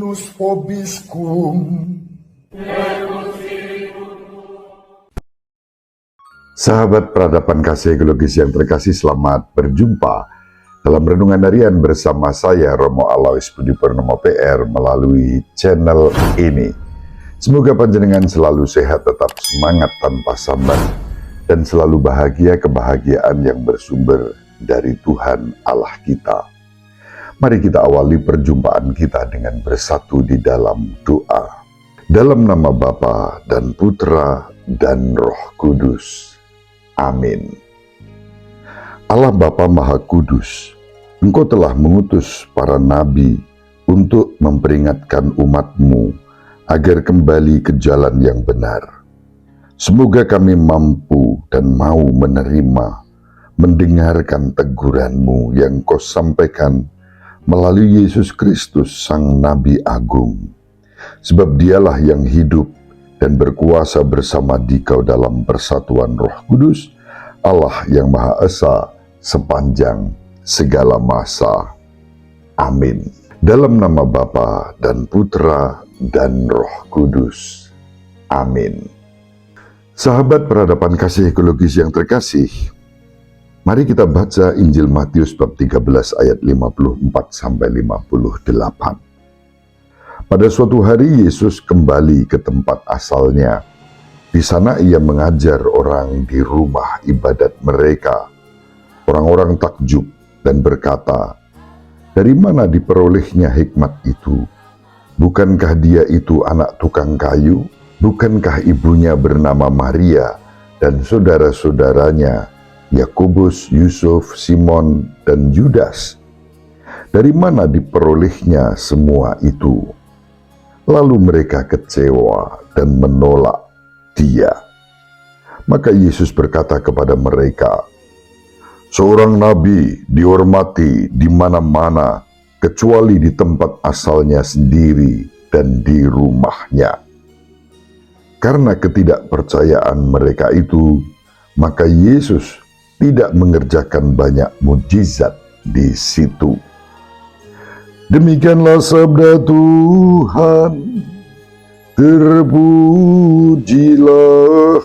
unus vobiscum. Sahabat peradaban kasih ekologis yang terkasih, selamat berjumpa dalam Renungan Harian bersama saya Romo Alois Budi Purnomo PR melalui channel ini. Semoga panjenengan selalu sehat, tetap semangat tanpa sambat, dan selalu bahagia kebahagiaan yang bersumber dari Tuhan Allah kita. Mari kita awali perjumpaan kita dengan bersatu di dalam doa. Dalam nama Bapa dan Putra dan Roh Kudus. Amin. Allah Bapa Maha Kudus, Engkau telah mengutus para nabi untuk memperingatkan umat-Mu agar kembali ke jalan yang benar. Semoga kami mampu dan mau menerima, mendengarkan teguran-Mu yang Kau sampaikan melalui Yesus Kristus, Sang Nabi Agung. Sebab Dialah yang hidup dan berkuasa bersama Dikau dalam persatuan Roh Kudus, Allah yang Maha Esa sepanjang segala masa. Amin. Dalam nama Bapa dan Putra dan Roh Kudus. Amin. Sahabat peradaban kasih ekologis yang terkasih, mari kita baca Injil Matius bab 13 ayat 54-58. Pada suatu hari Yesus kembali ke tempat asalnya. Di sana ia mengajar orang di rumah ibadat mereka. Orang-orang takjub dan berkata, "Dari mana diperolehnya hikmat itu? Bukankah dia itu anak tukang kayu? Bukankah ibunya bernama Maria dan saudara-saudaranya Yakobus, Yusuf, Simon, dan Yudas? Dari mana diperolehnya semua itu?" Lalu mereka kecewa dan menolak Dia. Maka Yesus berkata kepada mereka, "Seorang nabi dihormati di mana-mana kecuali di tempat asalnya sendiri dan di rumahnya." Karena ketidakpercayaan mereka itu, maka Yesus tidak mengerjakan banyak mujizat di situ. Demikianlah sabda Tuhan. Terpujilah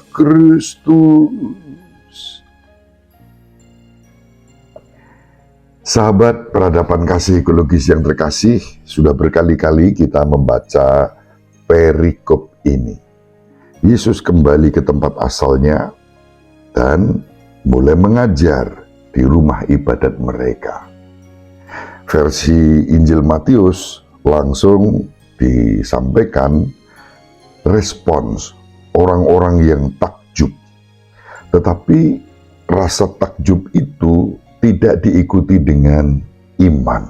Kristus. Sahabat peradaban kasih ekologis yang terkasih, sudah berkali-kali kita membaca perikop ini. Yesus kembali ke tempat asalnya dan mulai mengajar di rumah ibadat mereka. Versi Injil Matius langsung disampaikan respons orang-orang yang takjub. Tetapi rasa takjub itu tidak diikuti dengan iman,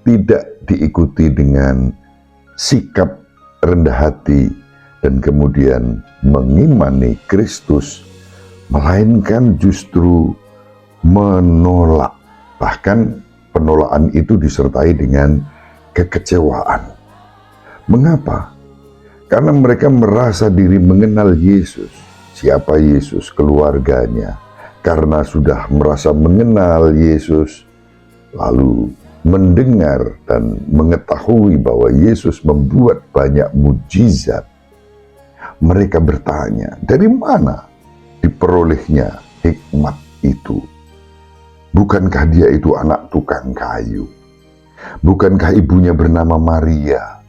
tidak diikuti dengan sikap rendah hati dan kemudian mengimani Kristus, melainkan justru menolak. Bahkan penolakan itu disertai dengan kekecewaan. Mengapa? Karena mereka merasa diri mengenal Yesus. Siapa Yesus? Keluarganya. Karena sudah merasa mengenal Yesus, lalu mendengar dan mengetahui bahwa Yesus membuat banyak mujizat, mereka bertanya, dari mana diperolehnya hikmat itu? Bukankah dia itu anak tukang kayu? Bukankah ibunya bernama Maria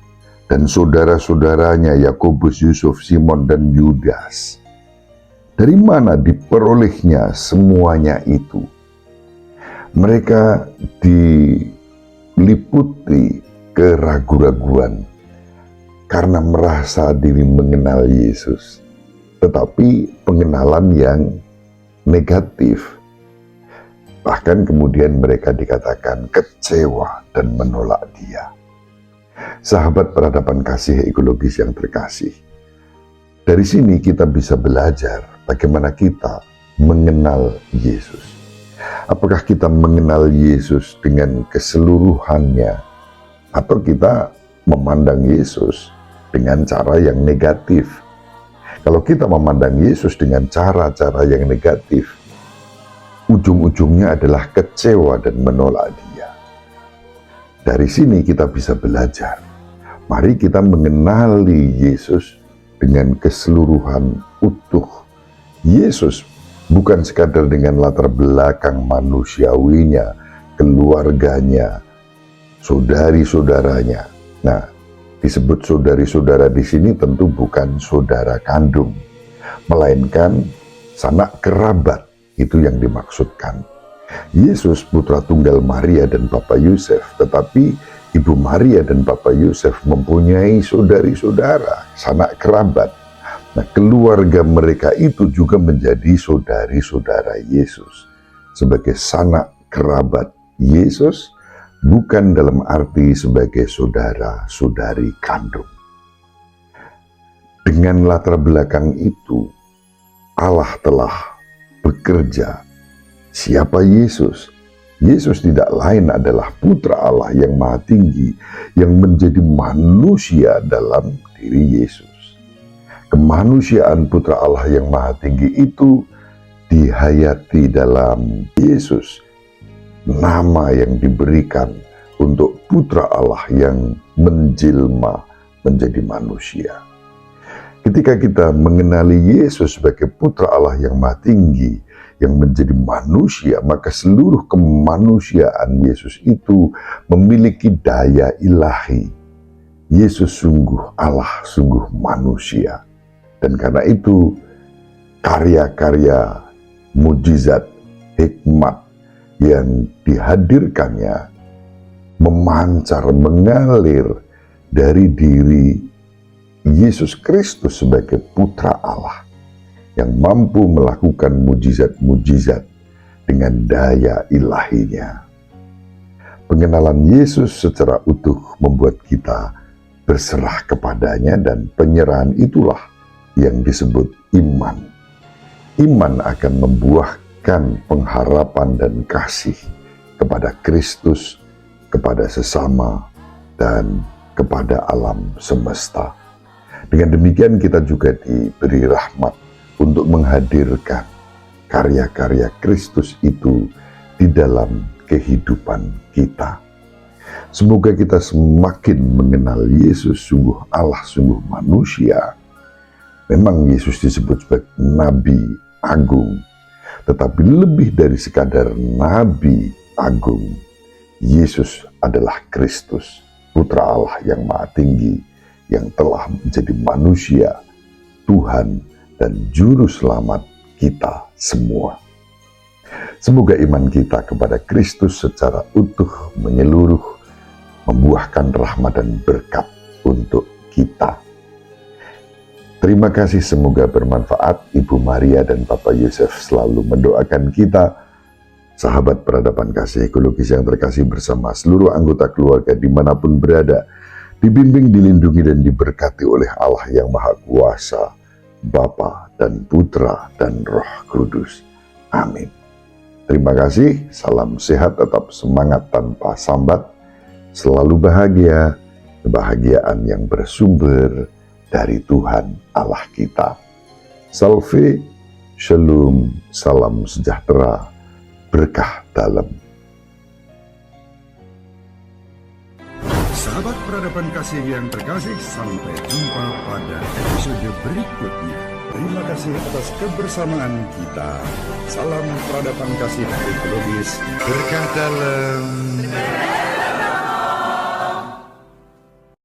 dan saudara-saudaranya Yakobus, Yusuf, Simon, dan Yudas? Dari mana diperolehnya semuanya itu? Mereka diliputi keraguan-raguan karena merasa diri mengenal Yesus, tetapi pengenalan yang negatif. Bahkan kemudian mereka dikatakan kecewa dan menolak Dia. Sahabat peradaban kasih ekologis yang terkasih, dari sini kita bisa belajar bagaimana kita mengenal Yesus. Apakah kita mengenal Yesus dengan keseluruhannya, atau kita memandang Yesus dengan cara yang negatif? Kalau kita memandang Yesus dengan cara-cara yang negatif, ujung-ujungnya adalah kecewa dan menolak Dia. Dari sini kita bisa belajar Mari kita mengenali Yesus dengan keseluruhan utuh. Yesus bukan sekadar dengan latar belakang manusiawinya, keluarganya, saudari-saudaranya. Nah, disebut saudari-saudara di sini tentu bukan saudara kandung, melainkan sanak kerabat, itu yang dimaksudkan. Yesus putra tunggal Maria dan Bapak Yusuf, tetapi Ibu Maria dan Bapak Yusuf mempunyai saudari-saudara, sanak kerabat. Nah, keluarga mereka itu juga menjadi saudari-saudara Yesus. Sebagai sanak kerabat Yesus, bukan dalam arti sebagai saudara-saudari kandung. Dengan latar belakang itu, Allah telah bekerja. Siapa Yesus? Yesus tidak lain adalah putra Allah yang maha tinggi, yang menjadi manusia dalam diri Yesus. Kemanusiaan putra Allah yang maha tinggi itu dihayati dalam Yesus, nama yang diberikan untuk putra Allah yang menjelma menjadi manusia. Ketika kita mengenali Yesus sebagai putra Allah yang maha tinggi, yang menjadi manusia, maka seluruh kemanusiaan Yesus itu memiliki daya ilahi. Yesus sungguh Allah, sungguh manusia. Dan karena itu, karya-karya mujizat, hikmat yang dihadirkannya memancar, mengalir dari diri Yesus Kristus sebagai putra Allah yang mampu melakukan mujizat-mujizat dengan daya ilahinya. Pengenalan Yesus secara utuh membuat kita berserah kepadanya, dan penyerahan itulah yang disebut iman. Iman akan membuahkan pengharapan dan kasih kepada Kristus, kepada sesama, dan kepada alam semesta. Dengan demikian kita juga diberi rahmat untuk menghadirkan karya-karya Kristus itu di dalam kehidupan kita. Semoga kita semakin mengenal Yesus, sungguh Allah, sungguh manusia. Memang Yesus disebut sebagai Nabi Agung, tetapi lebih dari sekadar Nabi Agung, Yesus adalah Kristus, Putra Allah yang Maha Tinggi, yang telah menjadi manusia, Tuhan, dan Juru Selamat kita semua. Semoga iman kita kepada Kristus secara utuh, menyeluruh, membuahkan rahmat dan berkat untuk kita. Terima kasih, semoga bermanfaat. Ibu Maria dan Bapak Yusuf selalu mendoakan kita, sahabat peradaban kasih ekologis yang terkasih, bersama seluruh anggota keluarga dimanapun berada, dibimbing, dilindungi, dan diberkati oleh Allah yang Maha Kuasa, Bapa dan Putra dan Roh Kudus. Amin. Terima kasih, salam sehat, tetap semangat tanpa sambat, selalu bahagia, kebahagiaan yang bersumber dari Tuhan Allah kita. Salve, shalom, salam sejahtera, berkah dalam. Sahabat peradaban kasih yang terkasih, sampai jumpa pada episode berikutnya. Terima kasih atas kebersamaan kita. Salam peradaban kasih ekologis, berkah dalam.